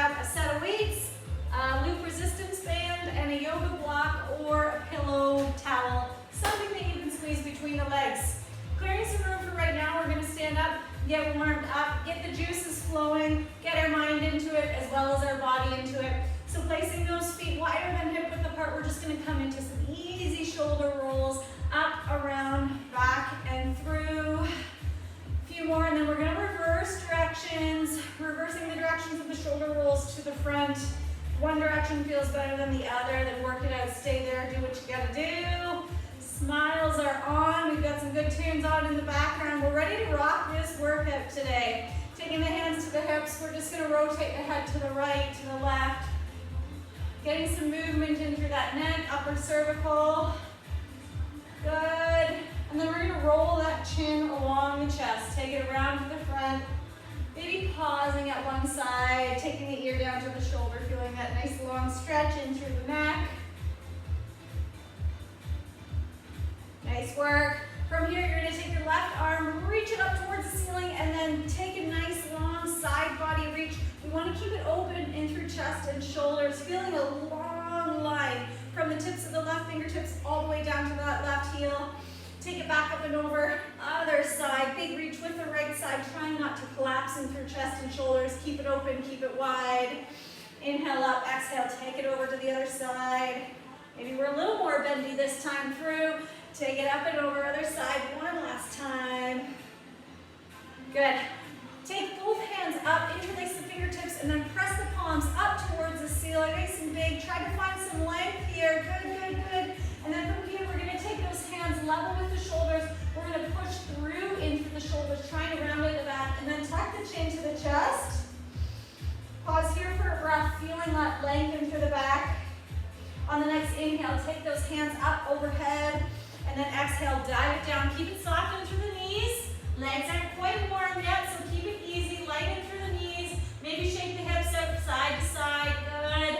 grab a set of weights, a loop resistance band, and a yoga block or a pillow towel, something that you can squeeze between the legs. Clearing some room for right now, we're going to stand up, get warmed up, get the juices flowing, get our mind into it as well as our body into it. So placing those feet wider than hip width apart, we're just going to come into some easy shoulder rolls, up, around, back, and through. A few more, and then we're going to reverse directions, reversing the directions of the shoulder rolls to the front. One direction feels better than the other, then work it out, stay there, do what you got to do. Smiles are on, we've got some good tunes on in the background. We're ready to rock this workout today. Taking the hands to the hips, we're just going to rotate the head to the right, to the left. Getting some movement in through that neck, upper cervical. Good. And then we're going to roll that chin along the chest. Take it around to the front. Maybe pausing at one side, taking the ear down to the shoulder, feeling that nice long stretch in through the neck. Nice work. From here, you're going to take your left arm, reach it up towards the ceiling, and then take a nice long side body reach. We want to keep it open in through chest and shoulders, feeling a long line from the tips of the left fingertips all the way down to that left heel. Take it back up and over. Other side, big reach with the right side, trying not to collapse in through chest and shoulders. Keep it open, keep it wide. Inhale up, exhale, take it over to the other side. Maybe we're a little more bendy this time through. Take it up and over, other side, one last time. Good. Take both hands up, interlace the fingertips, and then press the palms up towards the ceiling, nice and big. Try to find some length here. Good, good, good. And then from here, we're going to take those hands level with the shoulders. We're going to push through into the shoulders, trying to round into that, and then tuck the chin to the chest. Pause here for a breath, feeling that lengthen through the back. On the next inhale, take those hands up overhead, and then exhale, dive it down. Keep it soft in through the knees. Legs aren't quite warm yet, so keep it easy, light in through the knees. Maybe shake the hips out side to side, good.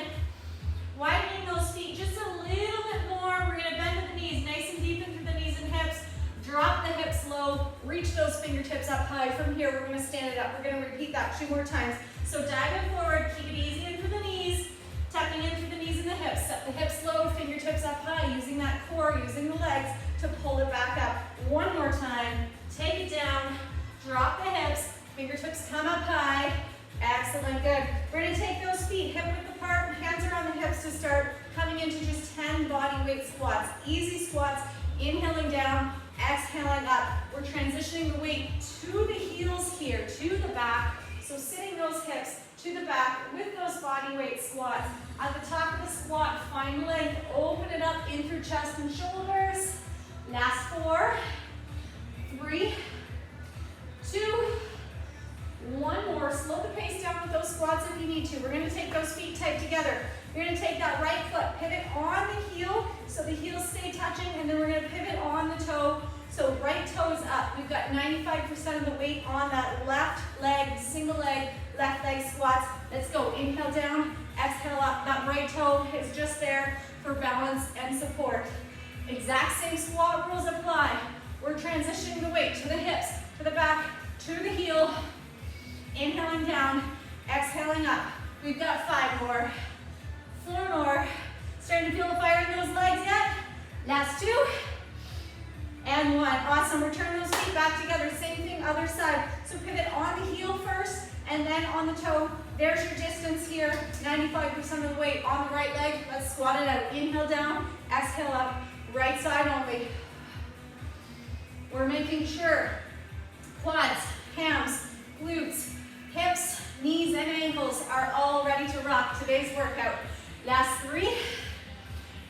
Widening those feet just a little bit more. We're going to bend at the knees, nice and deep in through the knees and hips. Drop the hips low, reach those fingertips up high. From here, we're going to stand it up. We're going to repeat that 2 more times. So diving forward, keep it easy in through the knees, tucking in through the knees and the hips. Set the hips low, fingertips up high, using that core, using the legs to pull it back up. One more time. Take it down, drop the hips, fingertips come up high. Excellent, good. We're going to take those feet hip width apart, hands around the hips to start coming into just 10 body weight squats. Easy squats, inhaling down, exhaling up. We're transitioning the weight to the heels here, to the back. So sitting those hips to the back with those body weight squats. At the top of the squat, find length, open it up in through chest and shoulders. Last 4, 3, 2, 1 more. Slow the pace down with those squats if you need to. We're going to take those feet tight together. You're going to take that right foot, pivot on the heel, so the heels stay touching, and then we're going to pivot on the toe. So right toes up. We've got 95% of the weight on that left leg, single leg, left leg squats. Let's go. Inhale down, exhale up. That right toe is just there for balance and support. Exact same squat rules apply. We're transitioning the weight to the hips, to the back, to the heel. Inhaling down, exhaling up. We've got 5 more, 4 more. Starting to feel the fire in those legs yet? Last 2, and 1. Awesome, return those feet back together. Same thing, other side. So pivot on the heel first, and then on the toe. There's your distance here, 95% of the weight on the right leg. Let's squat it out. Inhale down, exhale up, right side only. We're making sure quads, hams, glutes, hips, knees, and ankles are all ready to rock today's workout. Last 3,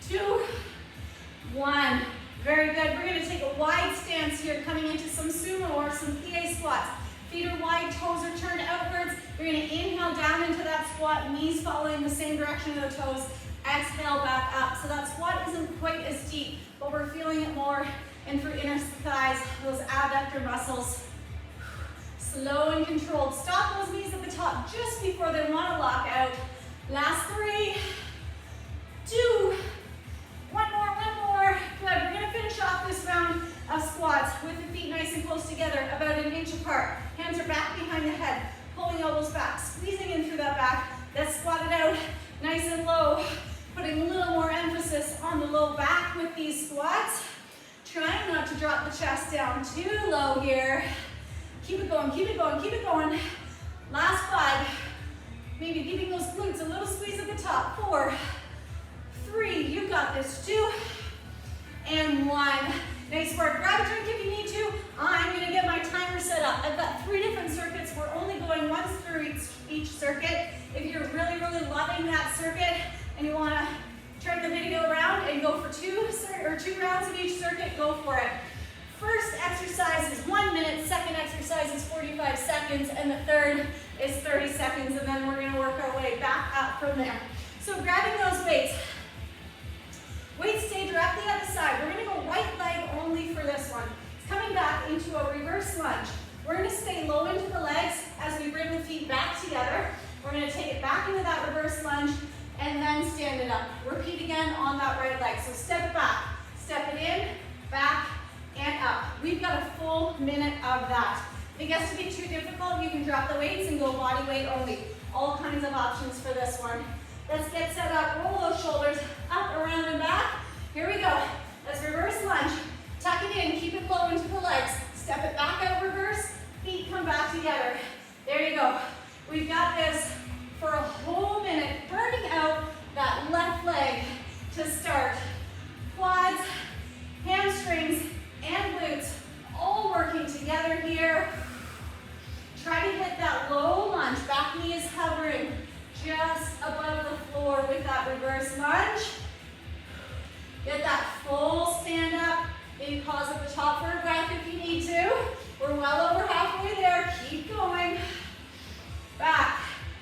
2, 1. Very good. We're going to take a wide stance here, coming into some sumo or some plie squats. Feet are wide, toes are turned outwards. You're going to inhale down into that squat, knees following the same direction of the toes. Exhale back up. So that squat isn't quite as deep, but we're feeling it more in through inner thighs, those abductor muscles. Slow and controlled. Stop those knees at the top just before they want to lock out. Last 3, 2, one more. Good. We're going to finish off this round of squats with the feet nice and close together, about 1 inch apart. Hands are back behind the head, pulling elbows back, squeezing in through that back. Let's low. Putting a little more emphasis on the low back with these squats. Trying not to drop the chest down too low here. Keep it going, keep it going, keep it going. Last 5. Maybe giving those glutes a little squeeze at the top. 4, 3, you got this. 2, and 1. Nice work. Grab a drink if you need to. I'm gonna get my timer set up. I've got 3 different circuits. We're only going once through each circuit. If you're really, really loving that circuit and you wanna turn the video around and go for 2 rounds of each circuit, go for it. First exercise is 1 minute, second exercise is 45 seconds, and the third is 30 seconds, and then we're gonna work our way back up from there. So grabbing those weights. Weights stay directly at the side. We're gonna go right leg only for this one. It's coming back into a reverse lunge. We're gonna stay low into the legs as we bring the feet back together. We're gonna take it back into that reverse lunge and then stand it up. Repeat again on that right leg. So step it back, step it in, back, and up. We've got a full minute of that. If it gets to be too difficult, you can drop the weights and go body weight only. All kinds of options for this one. Let's get set up. Roll those shoulders up, around, and back. Here we go. Let's reverse lunge. Tuck it in, keep it low into the legs. Step it back out, reverse. Feet come back together. There you go. We've got this for a whole minute, burning out that left leg to start. Quads, hamstrings, and glutes all working together here. Try to hit that low lunge. Back knee is hovering just above the floor with that reverse lunge. Get that full stand up. Maybe pause at the top for a breath if you need to. We're well over halfway there. Keep going. Back.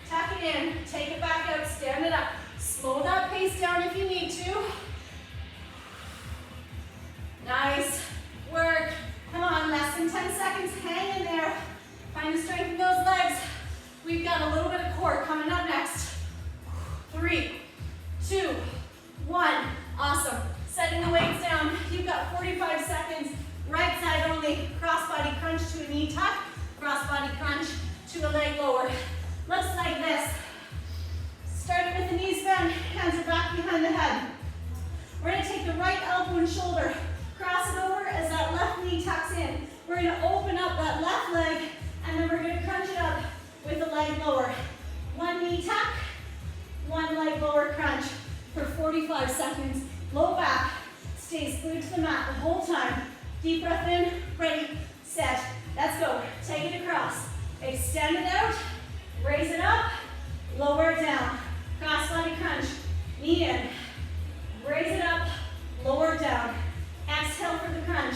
Tuck it in. Take it back out. Stand it up. Slow that pace down if you need to. Nice work. Come on, less than 10 seconds. Hang in there. Find the strength in those legs. We've got a little bit of core coming up next. 3, 2, 1. Awesome. Setting the weights down. You've got 45 seconds. Right side only. Cross body crunch to a knee tuck. Cross body crunch to a leg lower. Looks like this. Starting with the knees bent. Hands are back behind the head. We're going to take the right elbow and shoulder. Cross it over as that left knee tucks in. We're going to open up that left leg, and then we're going to crunch it up with the leg lower. 1 knee tuck, 1 leg lower crunch for 45 seconds. Low back stays glued to the mat the whole time. Deep breath in, ready, set. Let's go. Take it across. Extend it out, raise it up, lower it down. Cross body crunch, knee in. Raise it up, lower it down. Exhale for the crunch.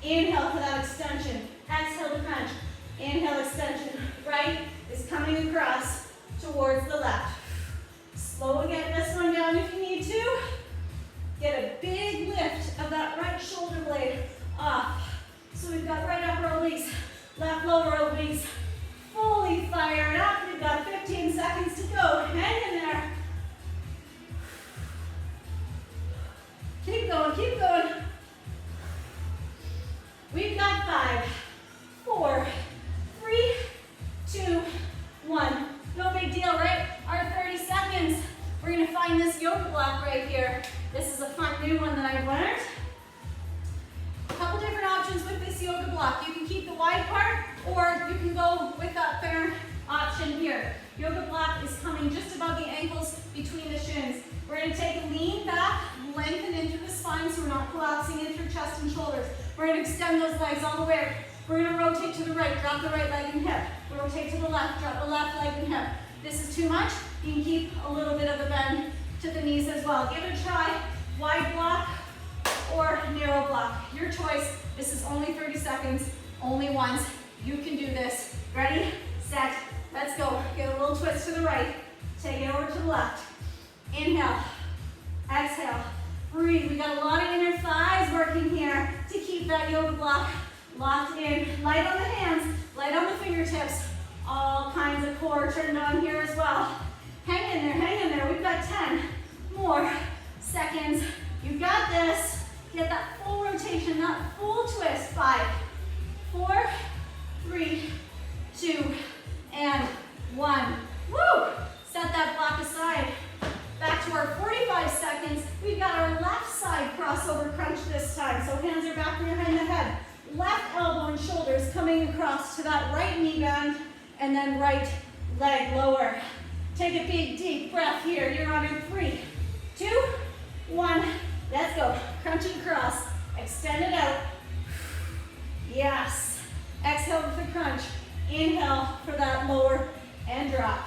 Inhale for that extension. Exhale to crunch. Inhale, extension. Right is coming across towards the left. Slow again this one down if you need to. Get a big lift of that right shoulder blade off. So we've got right upper obliques, left lower obliques, fully fired up. We've got 15 seconds to go. Hang in there. Keep going, keep going. We've got 5, 4, 3, 2, 1. No big deal, right? Our 30 seconds. We're gonna find this yoga block right here. This is a fun new one that I've learned. A couple different options with this yoga block. You can keep the wide part, or you can go with that fair option here. Yoga block is coming just above the ankles, between the shins. We're gonna take a lean back, lengthen into the spine so we're not collapsing in through chest and shoulders. We're gonna extend those legs all the way. We're gonna rotate to the right, drop the right leg and hip. Rotate to the left, drop the left leg and hip. This is too much, you can keep a little bit of a bend to the knees as well. Give it a try, wide block or narrow block. Your choice. This is only 30 seconds, only once. You can do this. Ready, set, let's go. Get a little twist to the right. Take it over to the left. Inhale, exhale, breathe. We got a lot of inner thighs working here to keep that yoga block locked in. Light on the hands, light on the fingertips. All kinds of core turned on here as well. Hang in there, hang in there. We've got 10 more seconds. You got this. Get that full rotation, that full twist. 5, 4, 3, 2, and 1. Woo! Set that block aside. Back to our and then right leg lower. Take a big, deep breath here. You're on in 3, 2, 1. Let's go. Crunch and cross. Extend it out. Yes. Exhale with the crunch. Inhale for that lower and drop.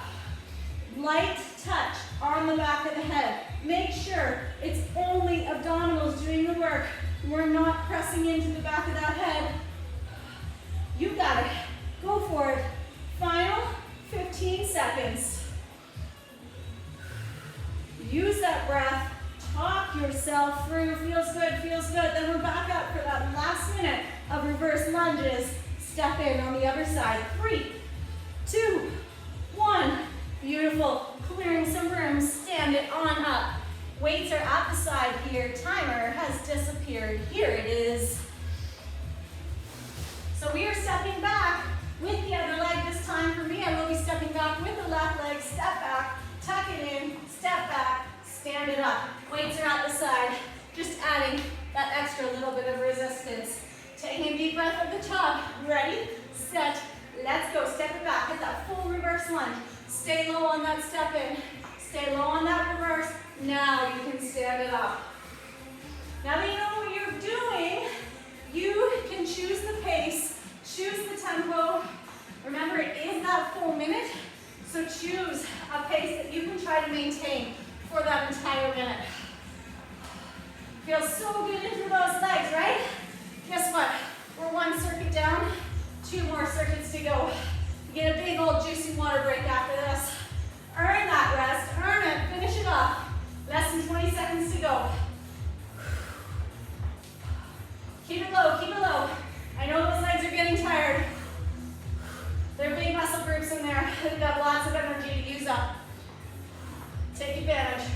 Light touch on the back of the head. Make sure it's only abdominals doing the work. We're not pressing into the back of that head. You got it. Go for it. Final 15 seconds. Use that breath. Talk yourself through. Feels good, feels good. Then we're back up for that last minute of reverse lunges. Step in on the other side. 3, 2, 1. Beautiful. Clearing some room. Stand it on up. Weights are at the side here. Timer has disappeared. Here it is. So we are stepping back with the other leg this time. For me, I will be stepping back with the left leg. Step back, tuck it in, step back, stand it up. Weights are at the side. Just adding that extra little bit of resistance. Taking a deep breath at the top. Ready, set, let's go. Step it back. Hit that full reverse lunge. Stay low on that step in. Stay low on that reverse. Now you can stand it up. Now that you know what you're doing, you can choose the pace, choose the tempo. Remember, it is that full minute, so choose a pace that you can try to maintain for that entire minute. Feels so good into those legs, right? Guess what? We're 1 circuit down, 2 more circuits to go. You get a big old juicy water break after this. Earn that rest, earn it, finish it off. Less than 20 seconds to go. Keep it low, keep it low. I know those legs are getting tired. There are big muscle groups in there. They've got lots of energy to use up. Take advantage.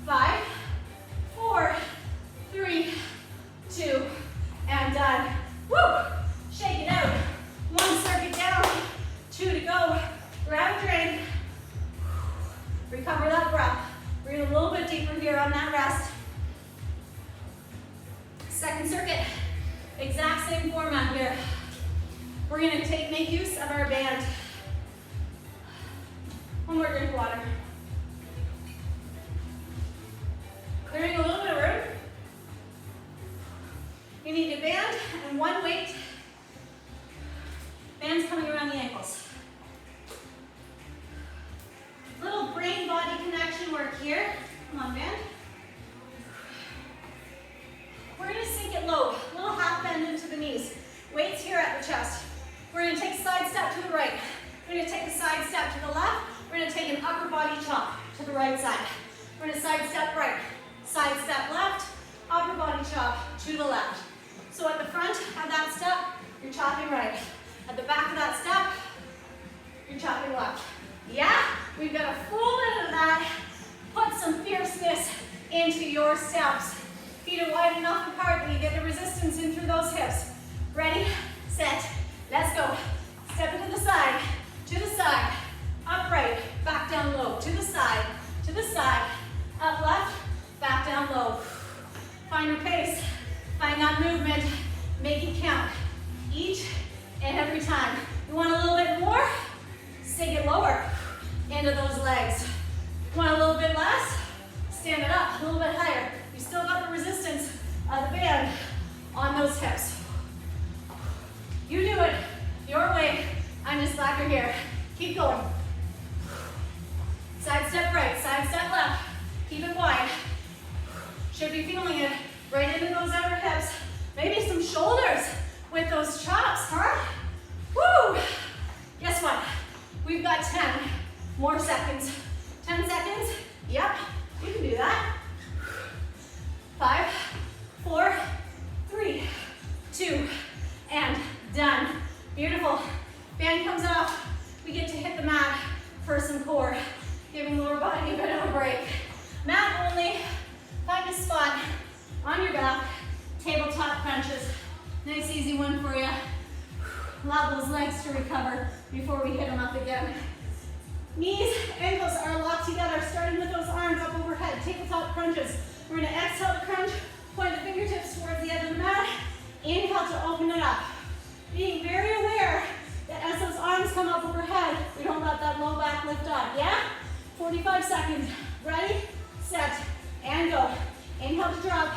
5, 4, 3, 2, and done. Woo! Shake it out. 1 circuit down, 2 to go. Grab a drink. Recover that breath. Breathe a little bit deeper here on that rest. Second circuit, exact same format here. We're gonna make use of our band. 1 more drink of water. Clearing a little bit of room. You need a band and 1 weight. Band's coming around the ankles. Little brain-body connection work here. Come on, band. We're gonna sink it low, little half bend into the knees. Weights here at the chest. We're gonna take a side step to the right. We're gonna take a side step to the left. We're gonna take an upper body chop to the right side. We're gonna side step right, side step left, upper body chop to the left. So at the front of that step, you're chopping right. At the back of that step, you're chopping left. Yeah? We've got a full minute of that. Put some fierceness into your steps. Feet are wide enough apart that you get the resistance in through those hips. Ready, set, let's go. Step it to the side, upright, back down low, to the side, up left, back down low. Find your pace, find that movement, make it count. Each and every time. You want a little bit more? Sink it lower into those legs. Want a little bit less? Stand it up a little bit higher. You still got the resistance of the band on those hips. You do it your way. I'm just slacker here. Keep going. Side step right, side step left. Keep it wide. Should be feeling it right into those outer hips. Maybe some shoulders with those chops, huh? Woo! Guess what? We've got 10 more seconds. 10 seconds? Yep, you can do that. 5, 4, 3, 2, and done. Beautiful. Band comes off. We get to hit the mat for some core, giving lower body a bit of a break. Mat only. Find a spot on your back. Tabletop crunches. Nice easy one for you. Allow those legs to recover before we hit them up again. Knees, ankles are locked together, starting with those arms up overhead. Tabletop crunches. We're going to exhale to crunch, point the fingertips towards the edge of the mat. Inhale to open it up. Being very aware that as arms come up overhead, we don't let that low back lift up, yeah? 45 seconds. Ready, set, and go. Inhale to drop,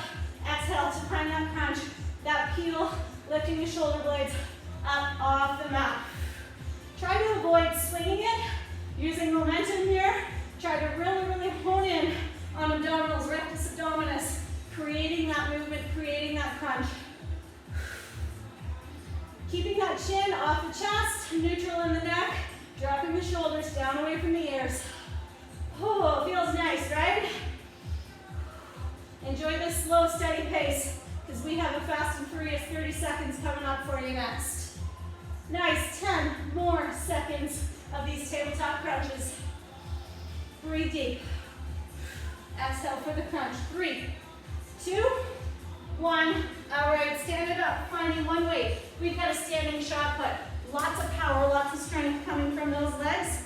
exhale to find that crunch, that peel, lifting the shoulder blades up off the mat. Try to avoid swinging it, using momentum here. Try to really, really hone in on abdominals, rectus abdominis, creating that movement, creating that crunch. Keeping that chin off the chest, neutral in the neck, dropping the shoulders down away from the ears. Oh, feels nice, right? Enjoy this slow, steady pace, because we have a fast and furious 30 seconds coming up for you next. Nice, 10 more seconds of these tabletop crunches. Breathe deep. Exhale for the crunch. 3, 2, 1. All right, stand it up, finding one weight. We've got a standing shot put. Lots of power, lots of strength coming from those legs.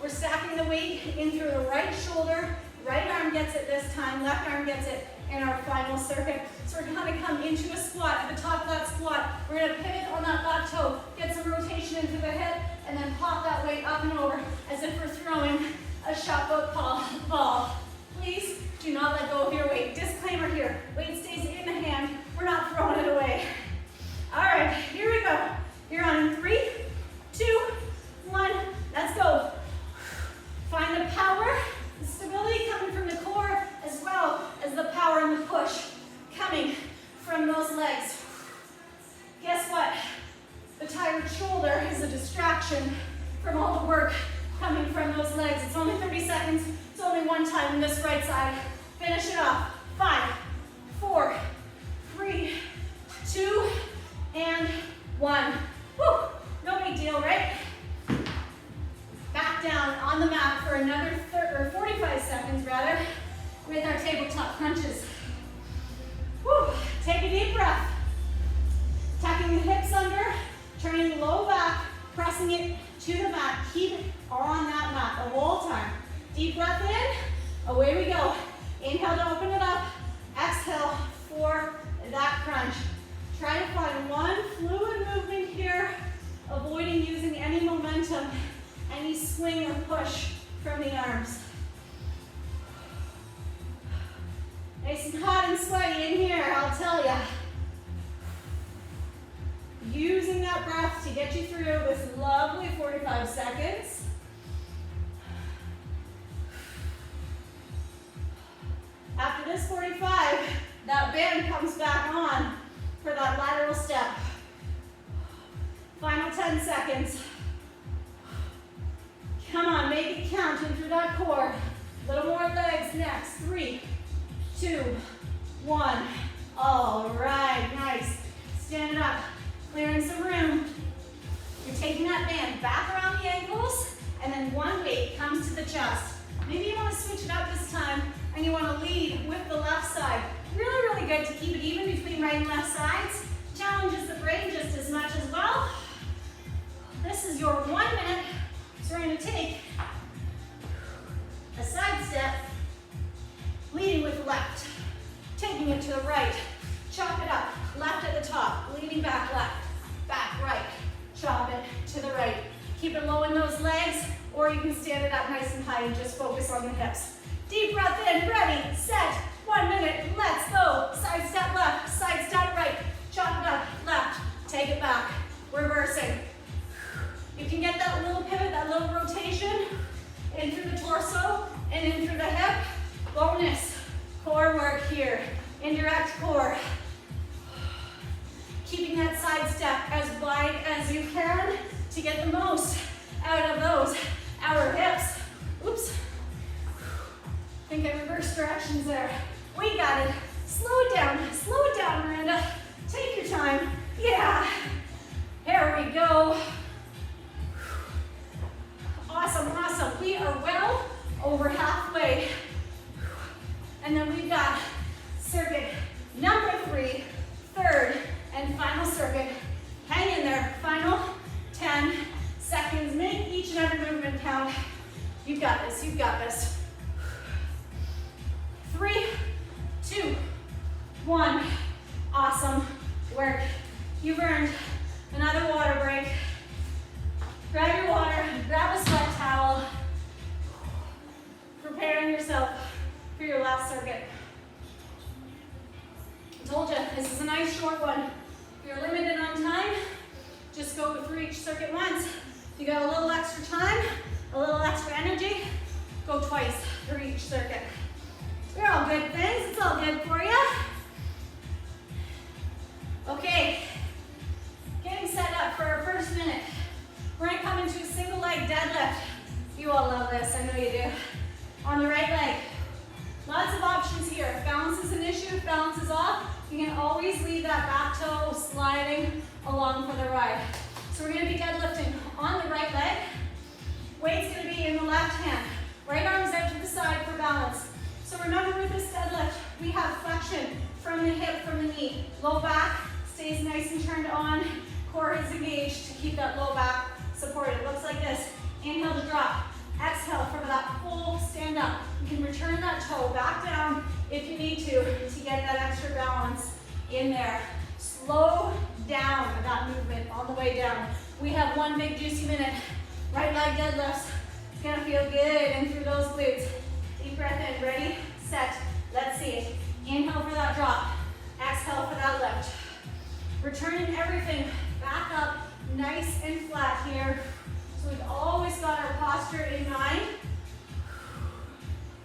We're stacking the weight in through the right shoulder. Right arm gets it this time, left arm gets it in our final circuit. So we're gonna come into a squat. At the top of that squat, we're gonna pivot on that back toe, get some rotation into the hip, and then pop that weight up and over as if we're throwing a shot put ball. Please do not let go of your weight. Disclaimer here, weight stays in the hand. We're not throwing it away. All right, here we go. You're on in 3, 2, 1, let's go. Find the power, the stability coming from the core, as well as the power and the push coming from those legs. Guess what? The tired shoulder is a distraction from all the work coming from those legs. It's only 30 seconds. It's only one time on this right side. Finish it off. 5, 4, 3, 2, and 1. Whew. No big deal, right? Back down on the mat for another 45 seconds rather, with our tabletop crunches. Whew. Take a deep breath. Tucking the hips under, turning low back, pressing it to the mat. Keep it on that mat the whole time. Deep breath in, away we go. Inhale to open it up, exhale for that crunch. Try to find one fluid movement here, avoiding using any momentum, any swing or push from the arms. Nice and hot and sweaty in here, I'll tell ya. Using that breath to get you through this lovely 45 seconds. After this 45, that band comes back on for that lateral step. Final 10 seconds. Come on, make it count in through that core. A little more legs next. 3, 2, 1. All right, nice. Stand it up, clearing some room. You're taking that band back around the ankles, and then one weight comes to the chest. Maybe you want to switch it up this time, and you want to lead with the left side. Really, really good to keep it even between right and left sides. Challenges the brain just as much as well. This is your 1 minute. So we're going to take a side step, leading with the left, taking it to the right, chop it up, left at the top, leaning back left, back right, chop it to the right. Keep it low in those legs, or you can stand it up nice and high and just focus on the hips. Deep breath in, ready, set, 1 minute, let's go. Side step left, side step right, chop it up, left, take it back, reversing. You can get that little pivot, that little rotation in through the torso and in through the hip. Bonus core work here, indirect core. Keeping that side step as wide as you can to get the most out of those outer hips. Oops. I think I reversed directions there. We got it. Slow it down, Miranda. Take your time. Yeah. Here we go. Awesome, awesome. We are well over halfway. And then we've got circuit number 3, third and final circuit. Hang in there. Final 10 seconds. Make each and every movement count. You've got this, you've got this. 3, 2, 1. Awesome work. You've earned another water break. Grab your water, grab a sweat towel. Preparing yourself for your last circuit. I told you, this is a nice short one. If you're limited on time, just go through each circuit once. If you got a little extra time, a little extra energy, go twice through each circuit. They're all good things, it's all good for you. Okay, getting set up for our first minute. We're gonna come into a single leg deadlift. You all love this, I know you do. On the right leg. Lots of options here. If balance is an issue, if balance is off, you can always leave that back toe sliding along for the ride. So we're gonna be deadlifting on the right leg. Weight's gonna be in the left hand. Right arm's out to the side for balance. So remember with this deadlift, we have flexion from the hip, from the knee. Low back stays nice and turned on. Core is engaged to keep that low back supported. It looks like this. Inhale to drop. Exhale for that full stand up. You can return that toe back down if you need to get that extra balance in there. Slow down that movement on the way down. We have one big juicy minute. Right leg deadlifts. It's gonna feel good in through those glutes. Deep breath in, ready, set, let's see it. Inhale for that drop, exhale for that lift. Returning everything back up, nice and flat here. So we've always got our posture in mind.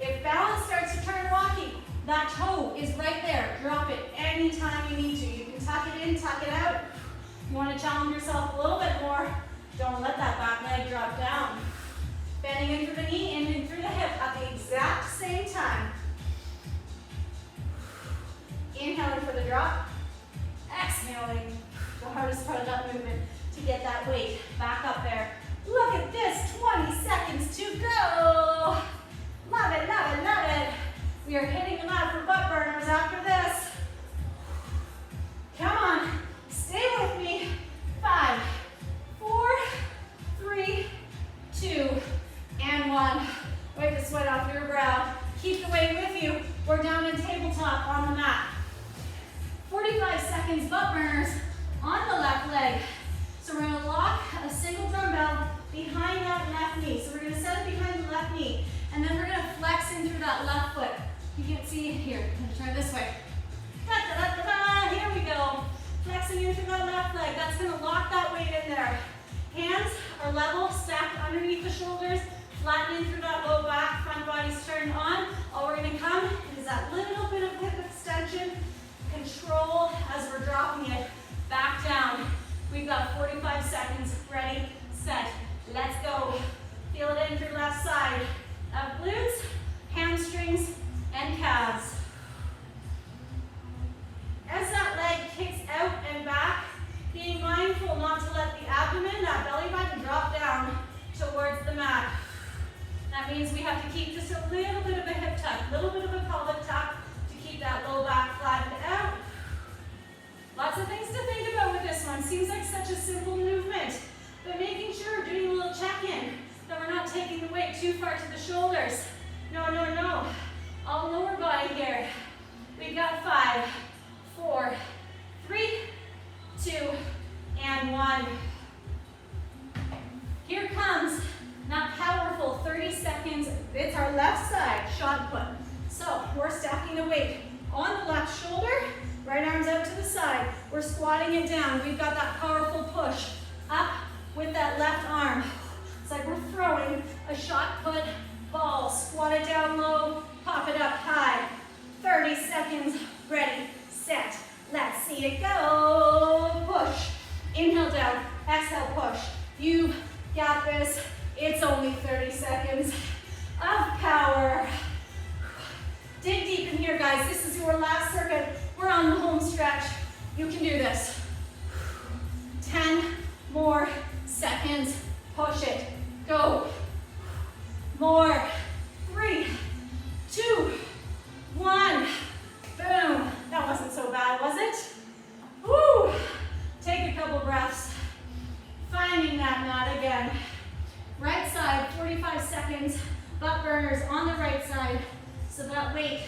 If balance starts to turn rocky, that toe is right there. Drop it anytime you need to. You can tuck it in, tuck it out. You want to challenge yourself a little bit more. Don't let that back leg drop down. Bending in through the knee, in through the hip at the exact same time. Inhaling for the drop. Exhaling, the hardest part of that movement, to get that weight back up there. Look at this, 20 seconds to go. Love it, love it, love it. We are hitting the mat for butt burners after this. Come on, stay with me. 5, 4, 3, 2, and 1. Wipe the sweat off your brow. Keep the weight with you. We're down in tabletop on the mat. 45 seconds butt burners on the left leg. So we're going to lock a single dumbbell behind that left knee. So we're going to set it behind the left knee. And then we're going to flex in through that left foot. You can see here. I'm going to try this way. Here we go. Flexing in through that left leg. That's going to lock that weight in there. Hands are level, stacked underneath the shoulders. Flatten in through that low back. Front body's turned on. All we're going to come is that little bit of hip extension. Control as we're dropping it back down. We've got 45 seconds. Ready, set, let's go. Feel it in through left side of glutes, hamstrings, and calves. As that leg kicks out and back, being mindful not to let the abdomen, that belly button, drop down towards the mat. That means we have to keep just a little bit of a hip tuck, a little bit of a pelvic tuck to keep that low back flattened out. Lots of things to think about with this one. Seems like such a simple movement, but making sure, doing a little check-in, that we're not taking the weight too far to the shoulders. No, no, no. All lower body here. We've got 5, 4, 3, 2, and 1. Here comes that powerful 30 seconds. It's our left side shot put. So we're stacking the weight on the left shoulder, right arms out to the side. We're squatting it down. We've got that powerful push up with that left arm. It's like we're throwing a shot put ball. Squat it down low, pop it up high. 30 seconds, ready, set. Let's see it go. Push. Inhale down, exhale push. You got this. It's only 30 seconds of power. Dig deep in here, guys. This is your last circuit. We're on the home stretch. You can do this. 10 more seconds. Push it. Go. More. 3, 2, 1. Boom. That wasn't so bad, was it? Woo. Take a couple breaths. Finding that mat again. Right side, 45 seconds. Butt burners on the right side. So that weight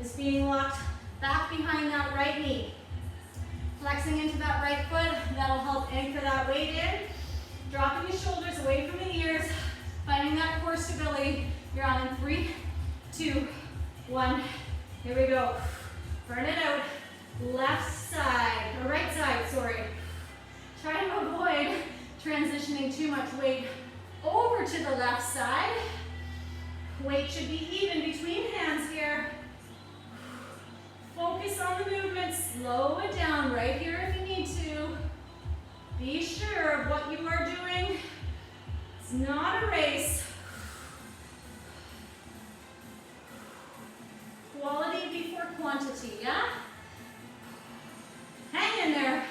is being locked back behind that right knee. Flexing into that right foot, that'll help anchor that weight in. Dropping your shoulders away from the ears, finding that core stability. You're on in 3, 2, 1. Here we go. Burn it out. Left side, or right side, sorry. Try to avoid transitioning too much weight over to the left side. Weight should be even between hands here. Focus on the movement. Slow it down right here if you need to. Be sure of what you are doing. It's not a race. Quality before quantity, yeah? Hang in there.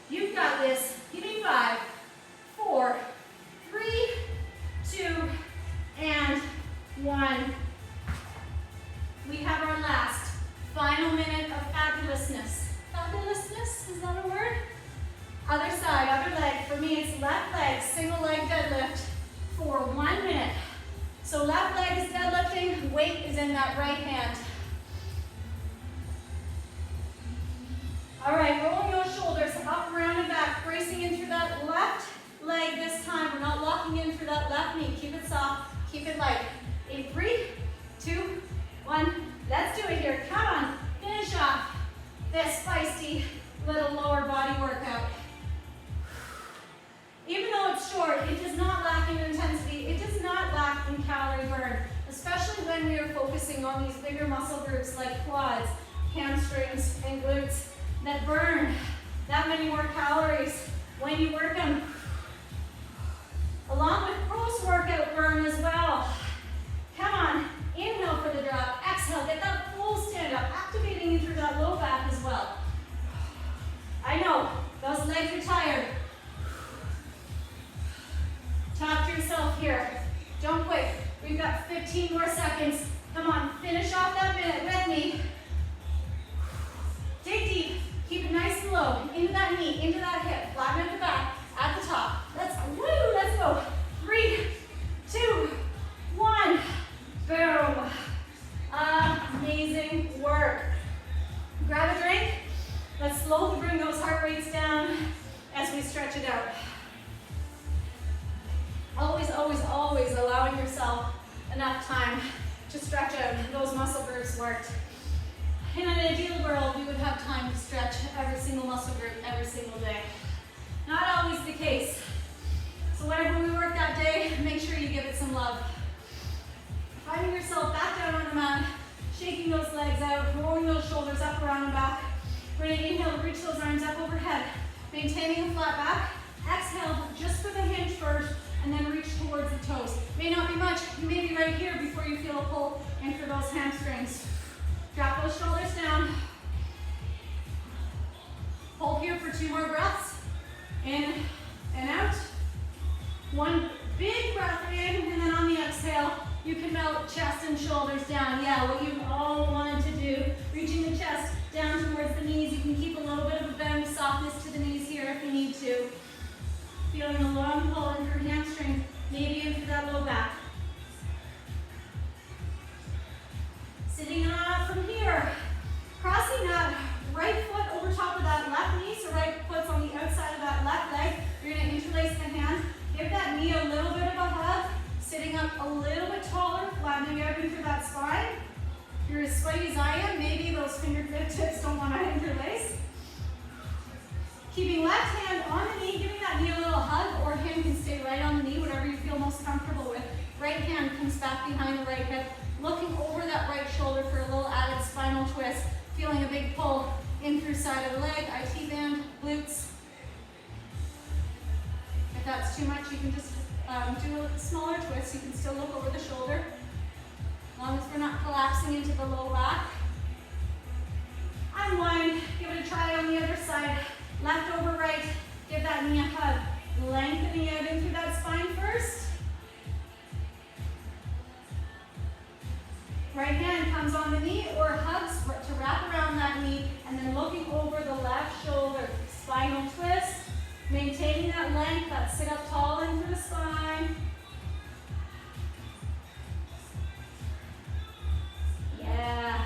You've got this. Give me 5, 4, 3, 2, and 1. We have our last final minute of fabulousness. Fabulousness, is that a word? Other side, other leg. For me, it's left leg, single leg deadlift for 1 minute. So left leg is deadlifting, weight is in that right hand. All right, rolling those shoulders up, around, and back, bracing in through that left leg this time. We're not locking in through that left knee. Keep it soft, keep it light. In 3, 2, 1. Let's do it here. Come on, finish off this feisty little lower body workout. Even though it's short, it does not lack in intensity. It does not lack in calorie burn, especially when we are focusing on these bigger muscle groups like quads, hamstrings, and glutes that burn that many more calories when you work them. Along with post-workout burn as well. Come on, inhale for the drop, exhale, get that full stand up, activating you through that low back as well. I know, those legs are tired. Talk to yourself here. Don't quit. We've got 15 more seconds. Come on, finish off that minute with me. Dig deep. Keep it nice and low. Into that knee, into that hip. Flatten at the back, at the top. Let's go. 3, 2, 1. Boom. Amazing work. Grab a drink. Let's slowly bring those heart rates down as we stretch it out. Always, always, always allowing yourself enough time to stretch out. Those muscle groups worked. In an ideal world, we would have time to stretch every single muscle group every single day. Not always the case. So whatever we work that day, make sure you give it some love. Finding yourself back down on the mat, shaking those legs out, rolling those shoulders up, around, and back. We're going to inhale to reach those arms up overhead, maintaining a flat back. Exhale just for the hinge first, and then reach towards the toes. May not be much. You may be right here before you feel a pull in for those hamstrings. Drop those shoulders down. Hold here for 2 more breaths. In and out. 1 big breath in, and then on the exhale, you can melt chest and shoulders down. Yeah, what you've all wanted to do. Reaching the chest down towards the knees. You can keep a little bit of a bend, softness to the knees here if you need to. Feeling a long pull in through hamstring, maybe into that low back. Sitting up from here, crossing that right foot over top of that left knee, so right foot's on the outside of that left leg. You're going to interlace the hands, give that knee a little bit of a hug, sitting up a little bit taller, flattening out into that spine. If you're as sweaty as I am, maybe those fingertips don't want to interlace. Keeping left hand on the knee, giving that knee a little hug, or hand can stay right on the knee, whatever you feel most comfortable with. Right hand comes back behind the right hip, looking over that right shoulder for a little added spinal twist, feeling a big pull in through side of the leg, IT band, glutes. If that's too much, you can just do a smaller twist. You can still look over the shoulder, as long as we're not collapsing into the low back. Unwind, give it a try on the other side. Left over right, give that knee a hug. Lengthening out in through that spine first. Right hand comes on the knee or hugs to wrap around that knee, and then looking over the left shoulder. Spinal twist, maintaining that length, that sit up tall into the spine. Yeah.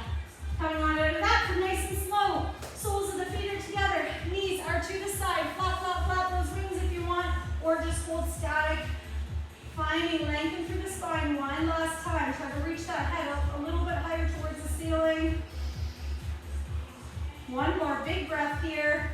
Coming on out of that for nice and slow. Soles of the feet are together, knees are to the side, flap, flap, flap those wings climbing, lengthen through the spine. One last time. Try to reach that head up a little bit higher towards the ceiling. One more big breath here.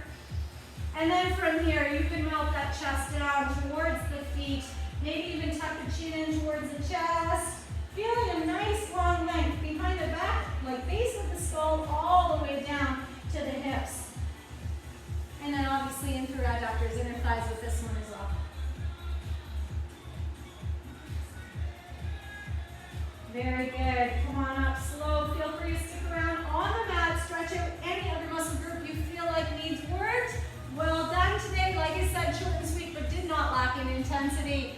And then from here, you can melt that chest down towards the feet. Maybe even tuck the chin in towards the chest. Feeling a nice long length behind the back, like base of the skull, all the way down to the hips. And then obviously in through adductors, inner thighs with this one as well. Very good. Come on up slow. Feel free to stick around on the mat. Stretch out any other muscle group you feel like needs work. Well done today. Like I said, short and sweet, but did not lack in intensity.